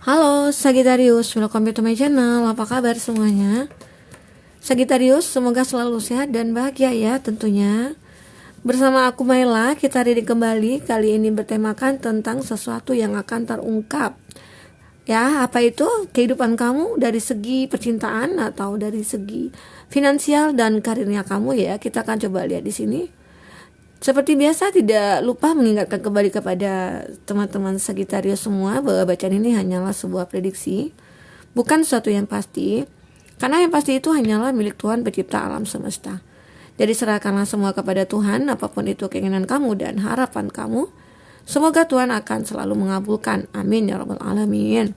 Halo Sagittarius, welcome to my channel. Apa kabar semuanya? Sagittarius, semoga selalu sehat dan bahagia ya tentunya. Bersama aku Maila, kita reading kembali. Kali ini bertemakan tentang sesuatu yang akan terungkap. Ya, apa itu? Kehidupan kamu dari segi percintaan atau dari segi finansial dan karirnya kamu ya. Kita akan coba lihat di sini. Seperti biasa, tidak lupa mengingatkan kembali kepada teman-teman Sagittarius semua bahwa bacaan ini hanyalah sebuah prediksi, bukan sesuatu yang pasti, karena yang pasti itu hanyalah milik Tuhan pencipta alam semesta. Jadi serahkanlah semua kepada Tuhan, apapun itu keinginan kamu dan harapan kamu. Semoga Tuhan akan selalu mengabulkan. Amin ya rabbal alamin.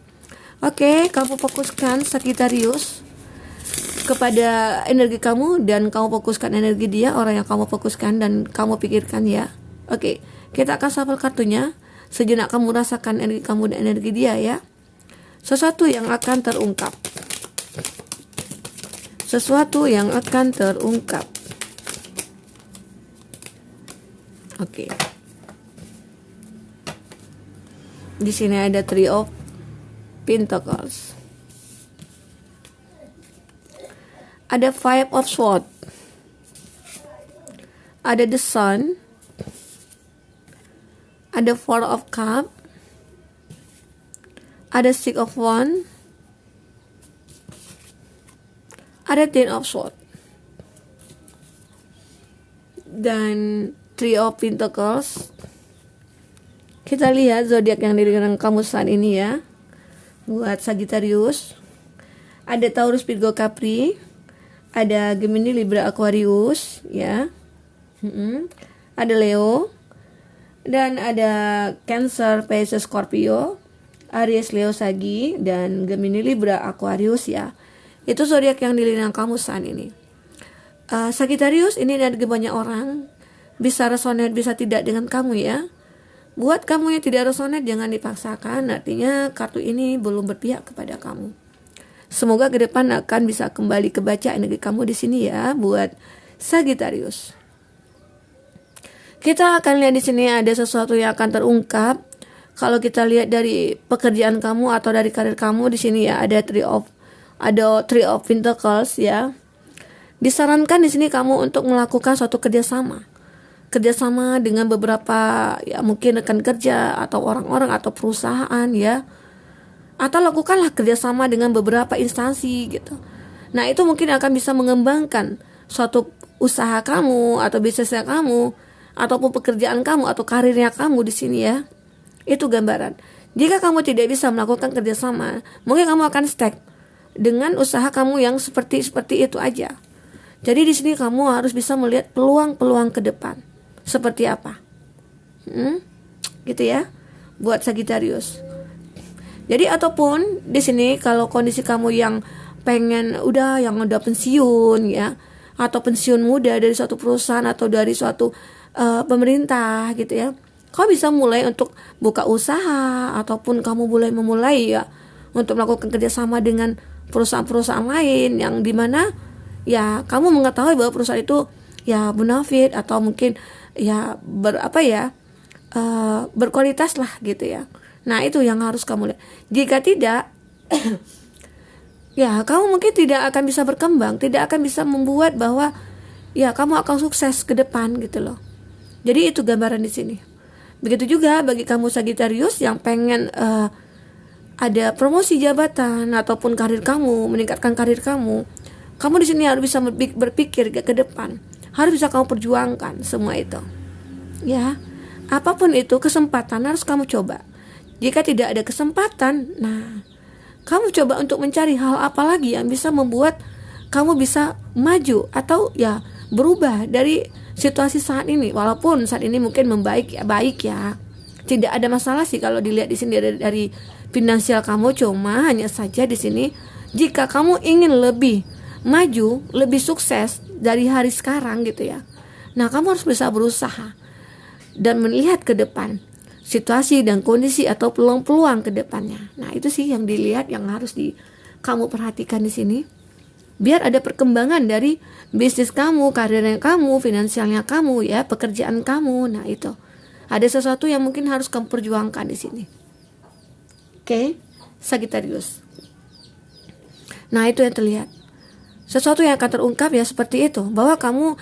Oke, kamu fokuskan Sagittarius kepada energi kamu, dan kamu fokuskan energi dia, orang yang kamu fokuskan dan kamu pikirkan ya. Oke, kita akan shuffle kartunya. Sejenak kamu rasakan energi kamu dan energi dia ya. Sesuatu yang akan terungkap. Sesuatu yang akan terungkap. Oke. Di sini ada Three of Pentacles. Ada Five of Swords, ada The Sun, ada Four of Cups, ada Six of Wands, ada Ten of Swords, dan Three of Pentacles. Kita lihat zodiak yang dirikan kamu saat ini ya. Buat Sagittarius, ada Taurus, Virgo, Capri, ada Gemini, Libra, Aquarius ya. Ada Leo, dan ada Cancer, Pisces, Scorpio, Aries, Leo, Sagi, dan Gemini, Libra, Aquarius ya. Itu zodiak yang dilihat kamu saat ini. Sagittarius, ini dari banyak orang, bisa resonate bisa tidak dengan kamu ya. Buat kamu yang tidak resonate, jangan dipaksakan, artinya kartu ini belum berpihak kepada kamu. Semoga ke depan akan bisa kembali kebaca energi kamu di sini ya, buat Sagittarius. Kita akan lihat di sini ada sesuatu yang akan terungkap. Kalau kita lihat dari pekerjaan kamu atau dari karir kamu di sini ya, ada Three of Pentacles ya. Disarankan di sini kamu untuk melakukan suatu kerjasama dengan beberapa ya, mungkin rekan kerja atau orang-orang atau perusahaan ya. Atau lakukanlah kerjasama dengan beberapa instansi gitu. Nah, itu mungkin akan bisa mengembangkan suatu usaha kamu atau bisnisnya kamu, ataupun pekerjaan kamu atau karirnya kamu di sini ya. Itu gambaran. Jika kamu tidak bisa melakukan kerjasama, mungkin kamu akan stuck dengan usaha kamu yang seperti itu aja. Jadi di sini kamu harus bisa melihat peluang-peluang ke depan. Seperti apa? Gitu ya. Buat Sagittarius. Jadi ataupun di sini kalau kondisi kamu yang pengen yang udah pensiun ya, atau pensiun muda dari suatu perusahaan atau dari suatu pemerintah gitu ya, kamu bisa mulai untuk buka usaha, ataupun kamu boleh memulai ya untuk melakukan kerjasama dengan perusahaan-perusahaan lain yang dimana ya kamu mengetahui bahwa perusahaan itu ya bonafit atau mungkin ya berkualitas lah gitu ya. Nah, itu yang harus kamu lihat. Jika tidak, ya kamu mungkin tidak akan bisa berkembang, tidak akan bisa membuat bahwa ya kamu akan sukses ke depan gitu loh. Jadi itu gambaran di sini. Begitu juga bagi kamu Sagittarius yang pengen ada promosi jabatan ataupun karir kamu, meningkatkan karir kamu. Kamu di sini harus bisa berpikir ke depan. Harus bisa kamu perjuangkan semua itu. Ya, apapun itu kesempatan harus kamu coba. Jika tidak ada kesempatan, nah, kamu coba untuk mencari hal apa lagi yang bisa membuat kamu bisa maju atau ya berubah dari situasi saat ini. Walaupun saat ini mungkin baik ya. Tidak ada masalah sih kalau dilihat di sini dari finansial kamu, cuma hanya saja di sini jika kamu ingin lebih maju, lebih sukses dari hari sekarang gitu ya. Nah, kamu harus bisa berusaha dan melihat ke depan situasi dan kondisi atau peluang-peluang ke depannya. Nah, itu sih yang dilihat, yang harus kamu perhatikan di sini. Biar ada perkembangan dari bisnis kamu, karirnya kamu, finansialnya kamu ya, pekerjaan kamu. Nah, itu. Ada sesuatu yang mungkin harus kamu perjuangkan di sini. Oke. Sagittarius. Nah, itu yang terlihat. Sesuatu yang akan terungkap ya seperti itu, bahwa kamu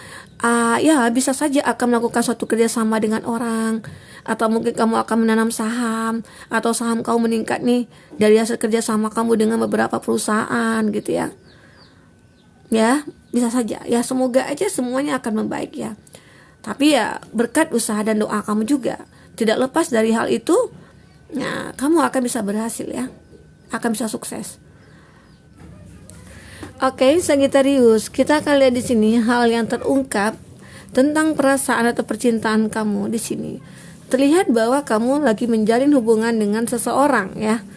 ya bisa saja akan melakukan suatu kerjasama dengan orang, atau mungkin kamu akan menanam saham, atau saham kamu meningkat nih dari hasil kerjasama kamu dengan beberapa perusahaan gitu ya. Ya, bisa saja. Ya, semoga aja semuanya akan membaik ya. Tapi ya berkat usaha dan doa kamu juga. Tidak lepas dari hal itu, nah, kamu akan bisa berhasil ya. Akan bisa sukses. Oke, Sagittarius, kita akan lihat di sini hal yang terungkap tentang perasaan atau percintaan kamu di sini. Terlihat bahwa kamu lagi menjalin hubungan dengan seseorang ya.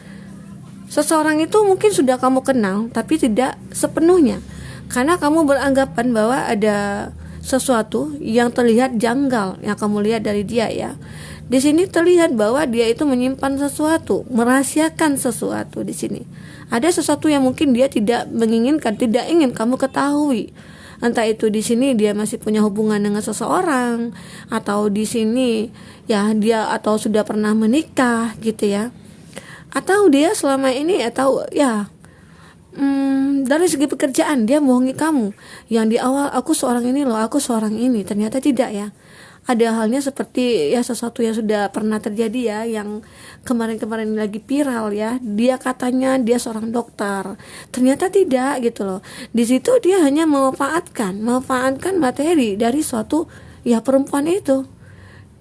Seseorang itu mungkin sudah kamu kenal, tapi tidak sepenuhnya. Karena kamu beranggapan bahwa ada sesuatu yang terlihat janggal yang kamu lihat dari dia ya. Di sini terlihat bahwa dia itu menyimpan sesuatu, merahasiakan sesuatu di sini. Ada sesuatu yang mungkin dia tidak menginginkan, tidak ingin kamu ketahui. Entah itu di sini dia masih punya hubungan dengan seseorang, atau di sini ya dia atau sudah pernah menikah gitu ya. Atau dia selama ini atau ya dari segi pekerjaan dia bohongi kamu. Yang di awal aku seorang ini loh, aku seorang ini, ternyata tidak ya. Ada halnya seperti ya sesuatu yang sudah pernah terjadi ya, yang kemarin-kemarin lagi viral ya. Dia katanya dia seorang dokter, ternyata tidak gitu loh. Di situ dia hanya memanfaatkan materi dari suatu ya perempuan itu.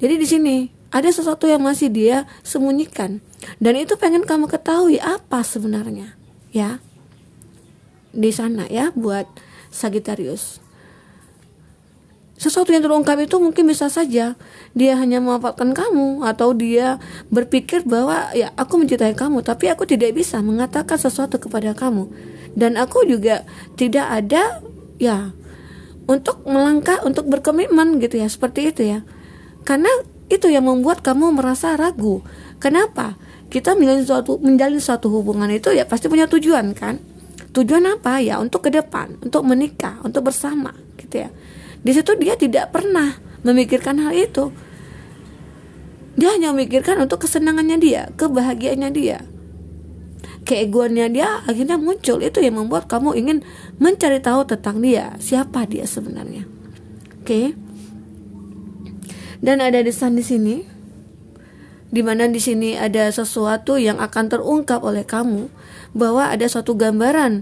Jadi di sini ada sesuatu yang masih dia sembunyikan, dan itu pengen kamu ketahui apa sebenarnya ya. Di sana ya buat Sagittarius. Sesuatu yang terungkap itu mungkin bisa saja dia hanya memanfaatkan kamu, atau dia berpikir bahwa ya aku mencintai kamu tapi aku tidak bisa mengatakan sesuatu kepada kamu, dan aku juga tidak ada ya untuk melangkah untuk berkomitmen gitu ya, seperti itu ya. Karena itu yang membuat kamu merasa ragu. Kenapa? Kita menjalin suatu hubungan itu ya pasti punya tujuan kan? Tujuan apa ya? Untuk ke depan, untuk menikah, untuk bersama gitu ya. Di situ dia tidak pernah memikirkan hal itu. Dia hanya memikirkan untuk kesenangannya dia, kebahagiaannya dia. Keegoannya dia akhirnya muncul. Itu yang membuat kamu ingin mencari tahu tentang dia, siapa dia sebenarnya. Oke. Dan ada desain di sini, di mana di sini ada sesuatu yang akan terungkap oleh kamu, bahwa ada suatu gambaran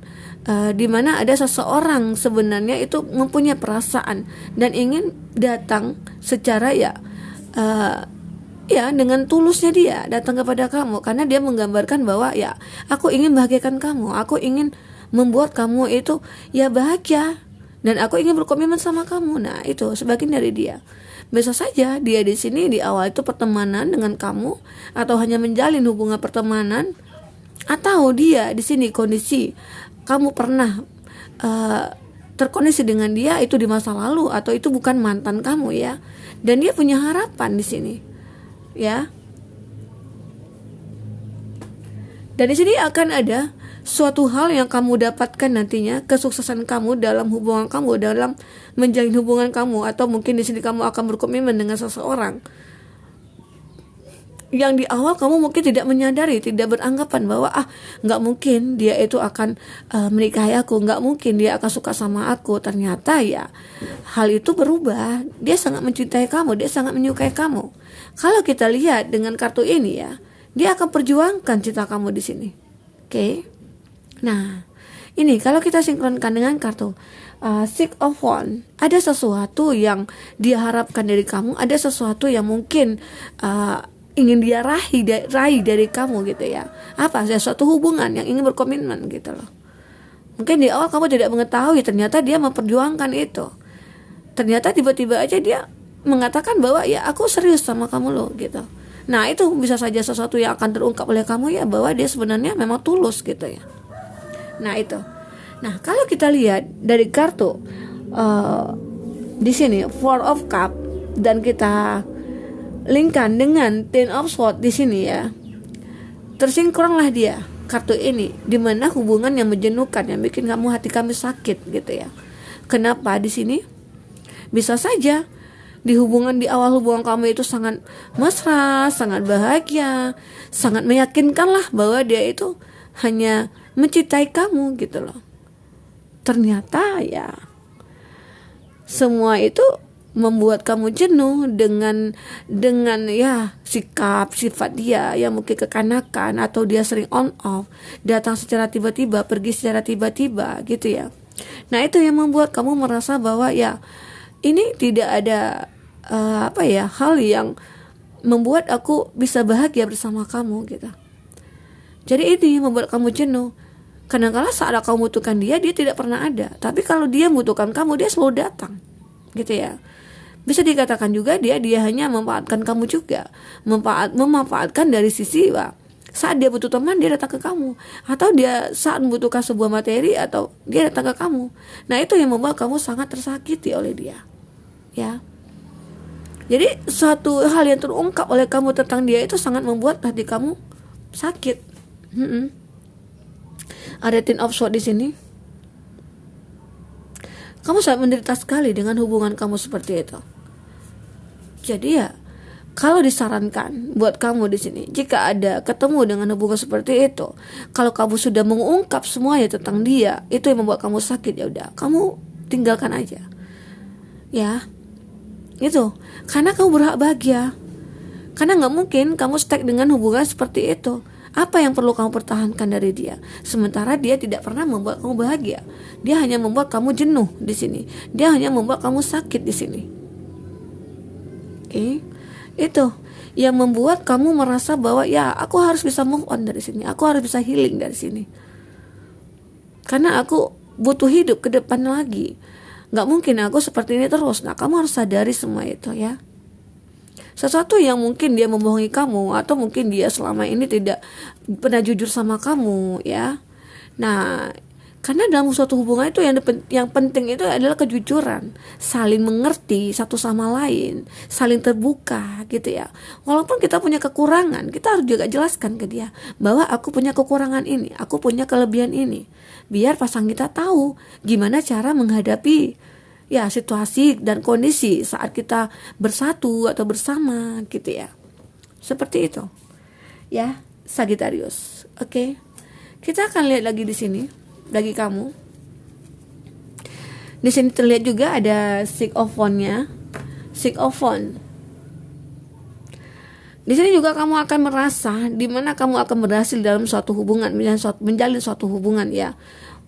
di mana ada seseorang sebenarnya itu mempunyai perasaan dan ingin datang secara ya dengan tulusnya dia datang kepada kamu, karena dia menggambarkan bahwa ya aku ingin bahagiakan kamu, aku ingin membuat kamu itu ya bahagia, dan aku ingin berkomitmen sama kamu. Nah, itu sebagian dari dia. Bisa saja dia di sini di awal itu pertemanan dengan kamu, atau hanya menjalin hubungan pertemanan, atau dia di sini kondisi kamu pernah terkoneksi dengan dia itu di masa lalu, atau itu bukan mantan kamu ya, dan dia punya harapan di sini ya. Dan di sini akan ada suatu hal yang kamu dapatkan nantinya, kesuksesan kamu dalam hubungan kamu, dalam menjalin hubungan kamu, atau mungkin di sini kamu akan berkomitmen dengan seseorang yang di awal kamu mungkin tidak menyadari, tidak beranggapan bahwa nggak mungkin dia itu akan menikahi aku, nggak mungkin dia akan suka sama aku. Ternyata ya hal itu berubah. Dia sangat mencintai kamu, dia sangat menyukai kamu. Kalau kita lihat dengan kartu ini ya, dia akan perjuangkan cinta kamu di sini. Oke. Nah, ini kalau kita sinkronkan dengan kartu Six of Wands, ada sesuatu yang dia harapkan dari kamu, ada sesuatu yang mungkin ingin dia raih dari kamu gitu ya. Apa? Suatu hubungan yang ingin berkomitmen gitu loh. Mungkin di awal kamu tidak mengetahui, ternyata dia memperjuangkan itu. Ternyata tiba-tiba aja dia mengatakan bahwa ya aku serius sama kamu loh gitu. Nah, itu bisa saja sesuatu yang akan terungkap oleh kamu ya, bahwa dia sebenarnya memang tulus gitu ya. Nah, itu. Nah, kalau kita lihat dari kartu di sini Four of Cup, dan kita linkkan dengan Ten of Swords di sini ya, tersinkronlah dia kartu ini, dimana hubungan yang menjenuhkan, yang bikin hati kamu sakit gitu ya. Kenapa di sini? Bisa saja di awal hubungan kamu itu sangat mesra, sangat bahagia, sangat meyakinkan lah bahwa dia itu hanya mencintai kamu gitu loh. Ternyata ya semua itu membuat kamu jenuh dengan ya sikap sifat dia yang mungkin kekanakan, atau dia sering on off, datang secara tiba-tiba, pergi secara tiba-tiba gitu ya. Nah, itu yang membuat kamu merasa bahwa ya ini tidak ada hal yang membuat aku bisa bahagia bersama kamu gitu. Jadi ini yang membuat kamu jenuh. Kadang-kala saat kamu membutuhkan dia tidak pernah ada. Tapi kalau dia membutuhkan kamu, dia selalu datang. Gitu ya. Bisa dikatakan juga dia hanya memanfaatkan kamu juga. Memanfaatkan dari sisi saat dia butuh teman, dia datang ke kamu. Atau dia saat membutuhkan sebuah materi, atau dia datang ke kamu. Nah, itu yang membuat kamu sangat tersakiti oleh dia. Ya. Jadi suatu hal yang terungkap oleh kamu tentang dia itu sangat membuat hati kamu sakit. Ada Ten of Swords di sini. Kamu sangat menderita sekali dengan hubungan kamu seperti itu. Jadi ya, kalau disarankan buat kamu di sini, jika ada ketemu dengan hubungan seperti itu, kalau kamu sudah mengungkap semuanya tentang dia, itu yang membuat kamu sakit, ya udah, kamu tinggalkan aja. Ya, itu. Karena kamu berhak bahagia. Karena nggak mungkin kamu stuck dengan hubungan seperti itu. Apa yang perlu kamu pertahankan dari dia? Sementara dia tidak pernah membuat kamu bahagia. Dia hanya membuat kamu jenuh di sini. Dia hanya membuat kamu sakit di sini. Oke, itu yang membuat kamu merasa bahwa ya aku harus bisa move on dari sini. Aku harus bisa healing dari sini. Karena aku butuh hidup ke depan lagi. Nggak mungkin aku seperti ini terus. Nah, kamu harus sadari semua itu ya. Sesuatu yang mungkin dia membohongi kamu, atau mungkin dia selama ini tidak pernah jujur sama kamu ya. Nah, karena dalam suatu hubungan itu yang penting itu adalah kejujuran, saling mengerti satu sama lain, saling terbuka gitu ya. Walaupun kita punya kekurangan, kita harus juga jelaskan ke dia bahwa aku punya kekurangan ini, aku punya kelebihan ini, biar pasangan kita tahu gimana cara menghadapi ya situasi dan kondisi saat kita bersatu atau bersama gitu ya. Seperti itu. Ya, Sagittarius. Oke. Kita akan lihat lagi di sini bagi kamu. Di sini terlihat juga ada Six of Wands-nya. Six of Wands. Di sini juga kamu akan merasa di mana kamu akan berhasil dalam suatu hubungan, menjalin suatu hubungan ya.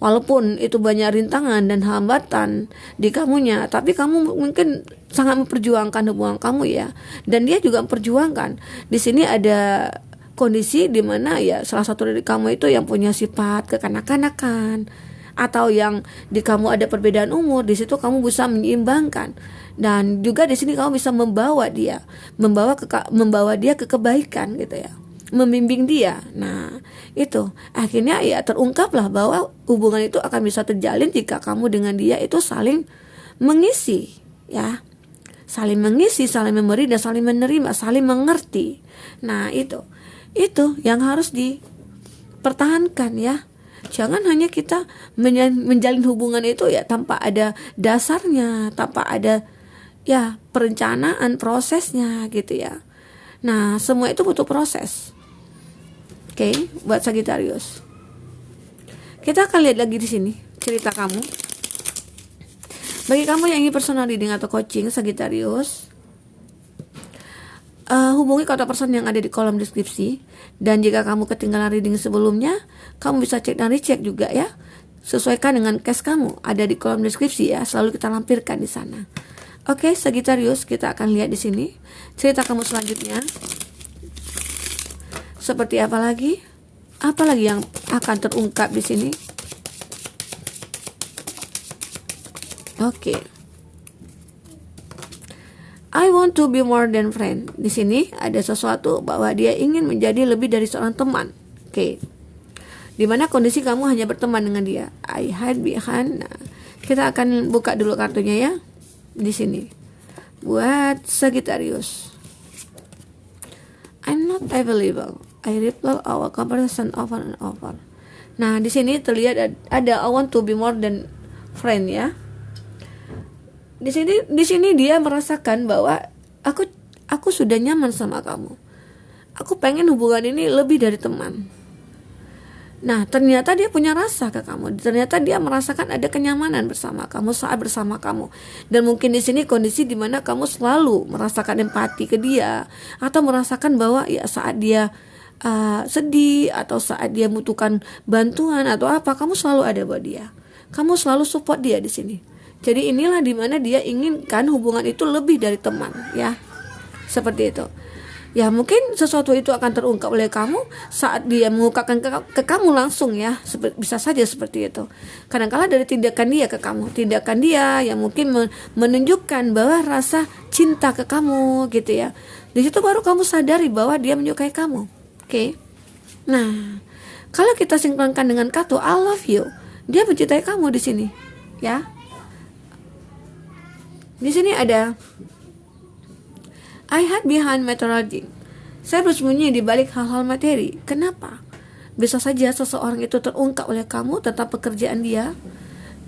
Walaupun itu banyak rintangan dan hambatan di kamunya, tapi kamu mungkin sangat memperjuangkan hubungan kamu ya. Dan dia juga memperjuangkan. Di sini ada kondisi di mana ya salah satu dari kamu itu yang punya sifat kekanak-kanakan, atau yang di kamu ada perbedaan umur, di situ kamu bisa menyeimbangkan. Dan juga di sini kamu bisa membawa dia ke kebaikan gitu ya. Membimbing dia. Nah, itu akhirnya ya terungkaplah bahwa hubungan itu akan bisa terjalin jika kamu dengan dia itu saling mengisi ya. Saling mengisi, saling memberi dan saling menerima, saling mengerti. Nah, itu yang harus dipertahankan ya. Jangan hanya kita menjalin hubungan itu ya tanpa ada dasarnya, tanpa ada ya perencanaan prosesnya gitu ya. Nah, semua itu butuh proses. Oke, buat Sagittarius. Kita akan lihat lagi di sini cerita kamu. Bagi kamu yang ingin personal reading atau coaching Sagittarius, hubungi kontak person yang ada di kolom deskripsi. Dan jika kamu ketinggalan reading sebelumnya, kamu bisa cek dan recheck juga ya. Sesuaikan dengan case kamu, ada di kolom deskripsi ya. Selalu kita lampirkan di sana. Oke, Sagittarius, kita akan lihat di sini cerita kamu selanjutnya. Seperti apa lagi? Apa lagi yang akan terungkap di sini? Oke. I want to be more than friend. Di sini ada sesuatu bahwa dia ingin menjadi lebih dari seorang teman. Oke. Dimana kondisi kamu hanya berteman dengan dia. I hide behind. Nah, kita akan buka dulu kartunya ya. Di sini. Buat Sagittarius. I'm not available. I reply our conversation over and over. Nah, di sini terlihat ada I want to be more than friend ya. Di sini dia merasakan bahwa aku sudah nyaman sama kamu. Aku pengen hubungan ini lebih dari teman. Nah, ternyata dia punya rasa ke kamu. Ternyata dia merasakan ada kenyamanan bersama kamu, saat bersama kamu. Dan mungkin di sini kondisi di mana kamu selalu merasakan empati ke dia, atau merasakan bahwa ya saat dia sedih, atau saat dia membutuhkan bantuan atau apa, kamu selalu ada buat dia. Kamu selalu support dia di sini. Jadi inilah di mana dia inginkan hubungan itu lebih dari teman, ya. Seperti itu. Ya mungkin sesuatu itu akan terungkap oleh kamu saat dia mengungkapkan ke kamu langsung, ya. Bisa saja seperti itu. Kadang-kala dari tindakan dia ke kamu, tindakan dia yang mungkin menunjukkan bahwa rasa cinta ke kamu gitu ya. Di situ baru kamu sadari bahwa dia menyukai kamu. Oke. Nah, kalau kita sinkronkan dengan kata I love you, dia mencintai kamu di sini, ya. Di sini ada I hide behind material. Saya bersembunyi di balik hal-hal materi. Kenapa? Bisa saja seseorang itu terungkap oleh kamu tentang pekerjaan dia.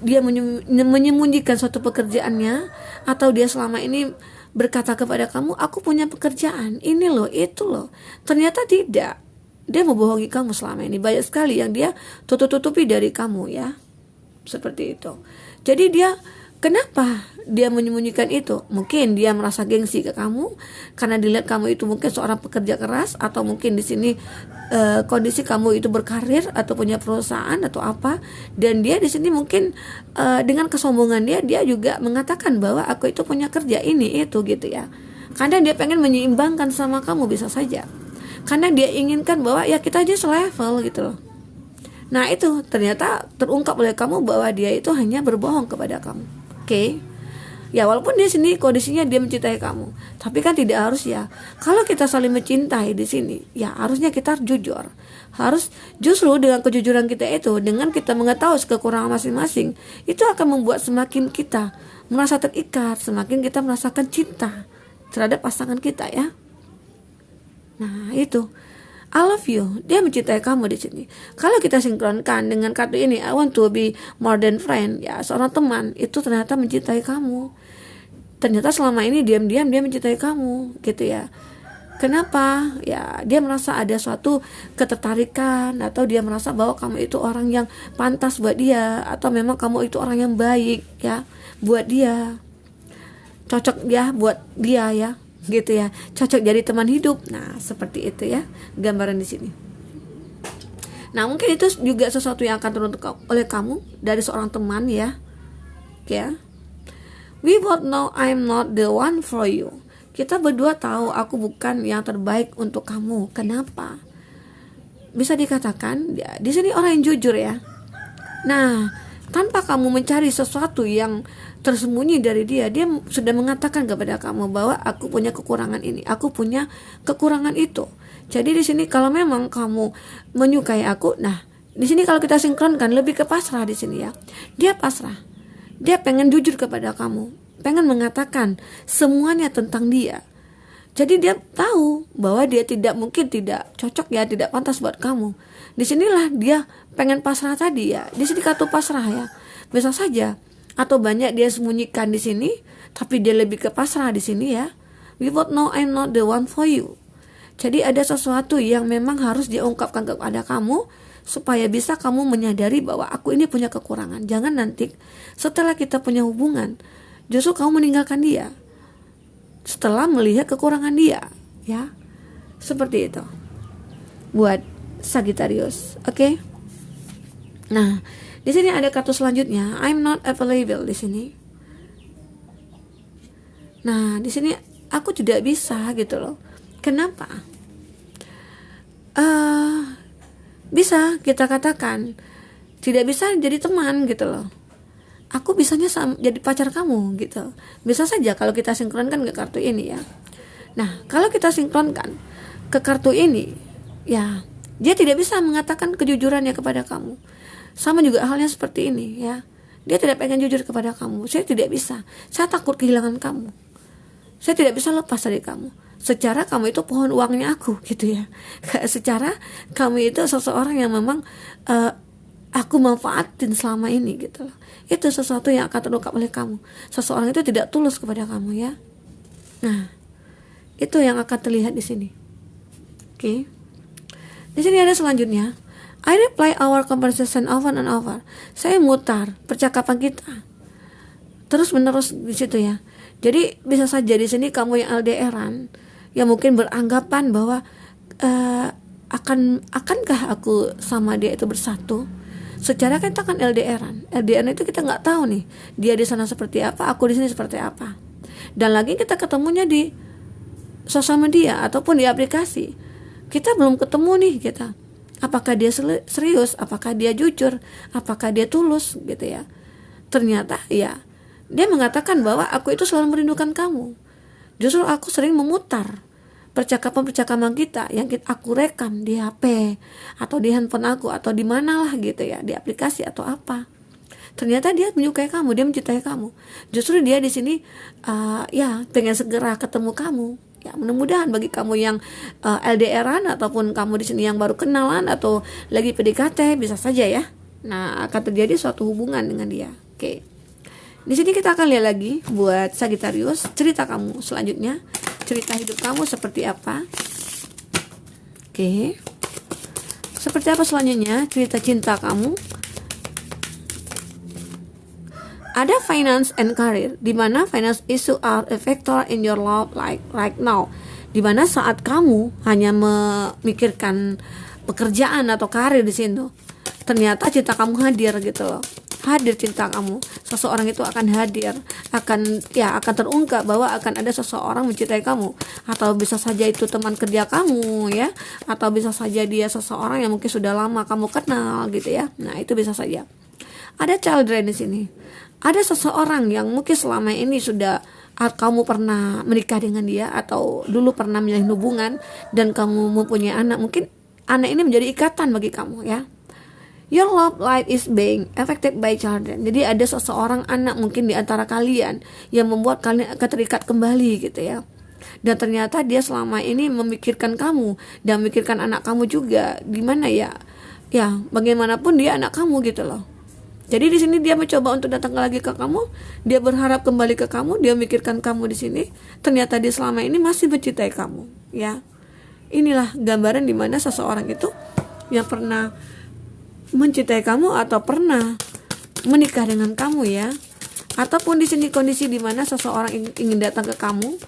Dia menyembunyikan suatu pekerjaannya, atau dia selama ini berkata kepada kamu, aku punya pekerjaan, ini loh, itu loh. Ternyata tidak. Dia membohongi kamu selama ini. Banyak sekali yang dia tutup-tutupi dari kamu, ya. Seperti itu. Jadi kenapa dia menyembunyikan itu? Mungkin dia merasa gengsi ke kamu karena dilihat kamu itu mungkin seorang pekerja keras, atau mungkin di sini kondisi kamu itu berkarir atau punya perusahaan atau apa, dan dia di sini mungkin dengan kesombongan dia juga mengatakan bahwa aku itu punya kerja ini itu gitu ya. Karena dia pengen menyeimbangkan sama kamu, bisa saja. Karena dia inginkan bahwa ya kita aja selevel gitu loh. Nah itu ternyata terungkap oleh kamu bahwa dia itu hanya berbohong kepada kamu. Oke. Ya walaupun di sini kondisinya dia mencintai kamu, tapi kan tidak harus ya. Kalau kita saling mencintai di sini, ya harusnya kita jujur. Harus justru dengan kejujuran kita itu, dengan kita mengetahui kekurangan masing-masing, itu akan membuat semakin kita merasa terikat, semakin kita merasakan cinta terhadap pasangan kita, ya. Nah, itu I love you, dia mencintai kamu di sini. Kalau kita sinkronkan dengan kartu ini, I want to be more than friend, ya seorang teman itu ternyata mencintai kamu. Ternyata selama ini diam-diam dia mencintai kamu, gitu ya. Kenapa? Ya dia merasa ada suatu ketertarikan, atau dia merasa bahwa kamu itu orang yang pantas buat dia, atau memang kamu itu orang yang baik, ya buat dia, cocok ya buat dia, ya. Gitu ya, cocok jadi teman hidup. Nah seperti itu ya gambaran di sini. Nah mungkin itu juga sesuatu yang akan terungkap oleh kamu dari seorang teman, ya. Ya, we both know I'm not the one for you. Kita berdua tahu aku bukan yang terbaik untuk kamu. Kenapa? Bisa dikatakan ya, di sini orang yang jujur, ya. Nah tanpa kamu mencari sesuatu yang tersembunyi dari dia sudah mengatakan kepada kamu bahwa aku punya kekurangan ini, aku punya kekurangan itu. Jadi di sini kalau memang kamu menyukai aku, nah di sini kalau kita sinkronkan lebih ke pasrah di sini, ya. Dia pasrah, dia pengen jujur kepada kamu, pengen mengatakan semuanya tentang dia. Jadi dia tahu bahwa dia mungkin tidak cocok, ya, tidak pantas buat kamu. Disinilah dia pengen pasrah tadi, ya. Di sini kartu pasrah, ya. Bisa saja atau banyak dia sembunyikan di sini, tapi dia lebih ke pasrah di sini, ya. We both know I'm not the one for you. Jadi ada sesuatu yang memang harus diungkapkan kepada kamu supaya bisa kamu menyadari bahwa aku ini punya kekurangan. Jangan nanti setelah kita punya hubungan justru kamu meninggalkan dia setelah melihat kekurangan dia, ya. Seperti itu buat Sagittarius. Oke. Nah, di sini ada kartu selanjutnya, I'm not available di sini. Nah, di sini aku tidak bisa gitu loh. Kenapa? Bisa kita katakan tidak bisa jadi teman gitu loh. Aku bisanya jadi pacar kamu gitu. Bisa saja kalau kita sinkronkan ke kartu ini, ya. Nah, kalau kita sinkronkan ke kartu ini, ya, dia tidak bisa mengatakan kejujurannya kepada kamu. Sama juga halnya seperti ini, ya. Dia tidak pengen jujur kepada kamu. Saya tidak bisa. Saya takut kehilangan kamu. Saya tidak bisa lepas dari kamu. Secara kamu itu pohon uangnya aku, gitu ya. Secara kamu itu seseorang yang memang aku manfaatin selama ini, gitu loh. Itu sesuatu yang akan terungkap oleh kamu. Seseorang itu tidak tulus kepada kamu, ya. Nah, itu yang akan terlihat di sini. Oke. Di sini ada selanjutnya, I replay our conversation over and over. Saya mutar percakapan kita terus menerus di situ ya. Jadi bisa saja di sini kamu yang LDRan yang mungkin beranggapan bahwa akankah aku sama dia itu bersatu? Secara kita kan LDRan itu kita nggak tahu nih dia di sana seperti apa, aku di sini seperti apa. Dan lagi kita ketemunya di sosial media ataupun di aplikasi. Kita belum ketemu nih kita. Apakah dia serius? Apakah dia jujur? Apakah dia tulus gitu ya? Ternyata ya dia mengatakan bahwa aku itu selalu merindukan kamu. Justru aku sering memutar percakapan kita yang aku rekam di HP atau di handphone aku atau di mana lah gitu ya, di aplikasi atau apa. Ternyata dia menyukai kamu, dia mencintai kamu. Justru dia di sini ya pengen segera ketemu kamu. Ya mudah-mudahan bagi kamu yang LDRan ataupun kamu di sini yang baru kenalan atau lagi PDKT bisa saja ya. Nah akan terjadi suatu hubungan dengan dia. Oke. Di sini kita akan lihat lagi buat Sagittarius cerita kamu selanjutnya. Cerita hidup kamu seperti apa? Oke. Seperti apa selanjutnya cerita cinta kamu? Ada finance and career, di mana finance issue are a factor in your life like right now. Di mana saat kamu hanya memikirkan pekerjaan atau karir di situ, ternyata cinta kamu hadir gitu loh. Hadir cinta kamu, seseorang itu akan hadir, akan terungkap bahwa akan ada seseorang mencintai kamu, atau bisa saja itu teman kerja kamu ya, atau bisa saja dia seseorang yang mungkin sudah lama kamu kenal gitu ya. Nah itu bisa saja. Ada children di sini. Ada seseorang yang mungkin selama ini sudah kamu pernah menikah dengan dia atau dulu pernah menjalin hubungan dan kamu mempunyai anak, mungkin anak ini menjadi ikatan bagi kamu ya. Your love life is being affected by children. Jadi ada seseorang anak mungkin di antara kalian yang membuat kalian akan terikat kembali gitu ya. Dan ternyata dia selama ini memikirkan kamu dan memikirkan anak kamu juga. Gimana ya? Ya, bagaimanapun dia anak kamu gitu loh. Jadi di sini dia mencoba untuk datang lagi ke kamu, dia berharap kembali ke kamu, dia memikirkan kamu di sini. Ternyata dia selama ini masih mencintai kamu, ya. Inilah gambaran di mana seseorang itu yang pernah mencintai kamu atau pernah menikah dengan kamu ya. Ataupun di sini kondisi di mana seseorang ingin datang ke kamu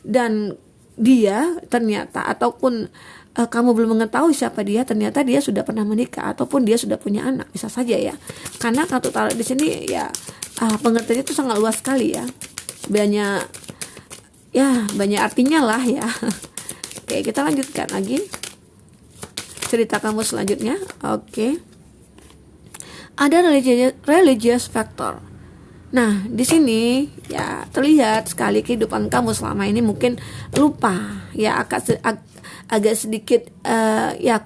dan dia ternyata ataupun kamu belum mengetahui siapa dia, ternyata dia sudah pernah menikah ataupun dia sudah punya anak, bisa saja ya. Karena kartu tarot di sini ya pengertiannya itu sangat luas sekali ya. Banyak artinya lah ya. Oke, kita lanjutkan lagi cerita kamu selanjutnya. Oke. Ada religious factor. Nah, di sini ya terlihat sekali kehidupan kamu selama ini mungkin lupa ya, agak sedikit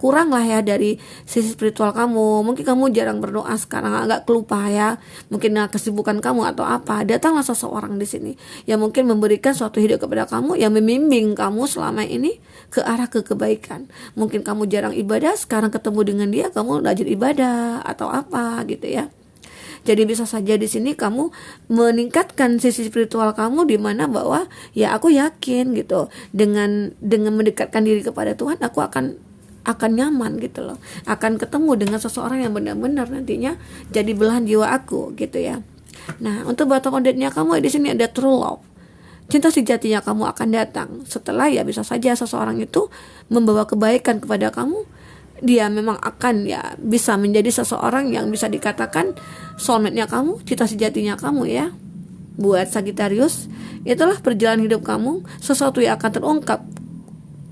kurang lah ya dari sisi spiritual kamu. Mungkin kamu jarang berdoa sekarang, agak kelupa ya. Mungkin kesibukan kamu atau apa. Datanglah seseorang di sini yang mungkin memberikan suatu hidup kepada kamu, yang membimbing kamu selama ini ke arah kebaikan. Mungkin kamu jarang ibadah, sekarang ketemu dengan dia kamu rajin ibadah atau apa gitu ya. Jadi bisa saja di sini kamu meningkatkan sisi spiritual kamu, di mana bahwa ya aku yakin gitu dengan mendekatkan diri kepada Tuhan aku akan nyaman gitu loh. Akan ketemu dengan seseorang yang benar-benar nantinya jadi belahan jiwa aku gitu ya. Nah, untuk bottom of deck-nya kamu di sini ada true love. Cinta sejatinya kamu akan datang setelah ya bisa saja seseorang itu membawa kebaikan kepada kamu. Dia memang akan ya bisa menjadi seseorang yang bisa dikatakan soulmate-nya kamu, cinta sejatinya kamu ya. Buat Sagittarius, itulah perjalanan hidup kamu, sesuatu yang akan terungkap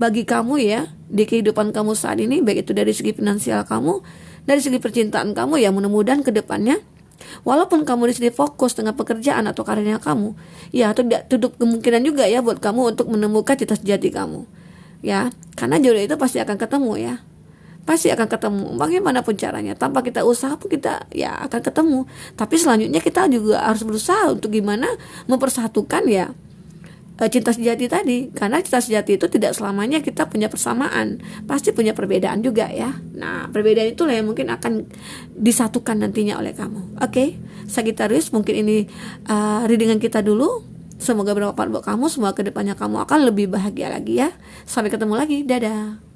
bagi kamu ya di kehidupan kamu saat ini, baik itu dari segi finansial kamu, dari segi percintaan kamu ya. Mudah-mudahan ke depannya walaupun kamu di sini fokus dengan pekerjaan atau karirnya kamu, ya tidak tutup kemungkinan juga ya buat kamu untuk menemukan cinta sejati kamu. Ya, karena jodoh itu pasti akan ketemu ya. Pasti akan ketemu, bagaimanapun caranya. Tanpa kita usaha pun kita ya akan ketemu. Tapi selanjutnya kita juga harus berusaha untuk gimana mempersatukan ya cinta sejati tadi. Karena cinta sejati itu tidak selamanya kita punya persamaan, pasti punya perbedaan juga ya. Nah, perbedaan itulah yang mungkin akan disatukan nantinya oleh kamu. Oke, Sagittarius, mungkin ini readingan kita dulu. Semoga bermanfaat buat kamu. Semoga kedepannya kamu akan lebih bahagia lagi ya. Sampai ketemu lagi, dadah.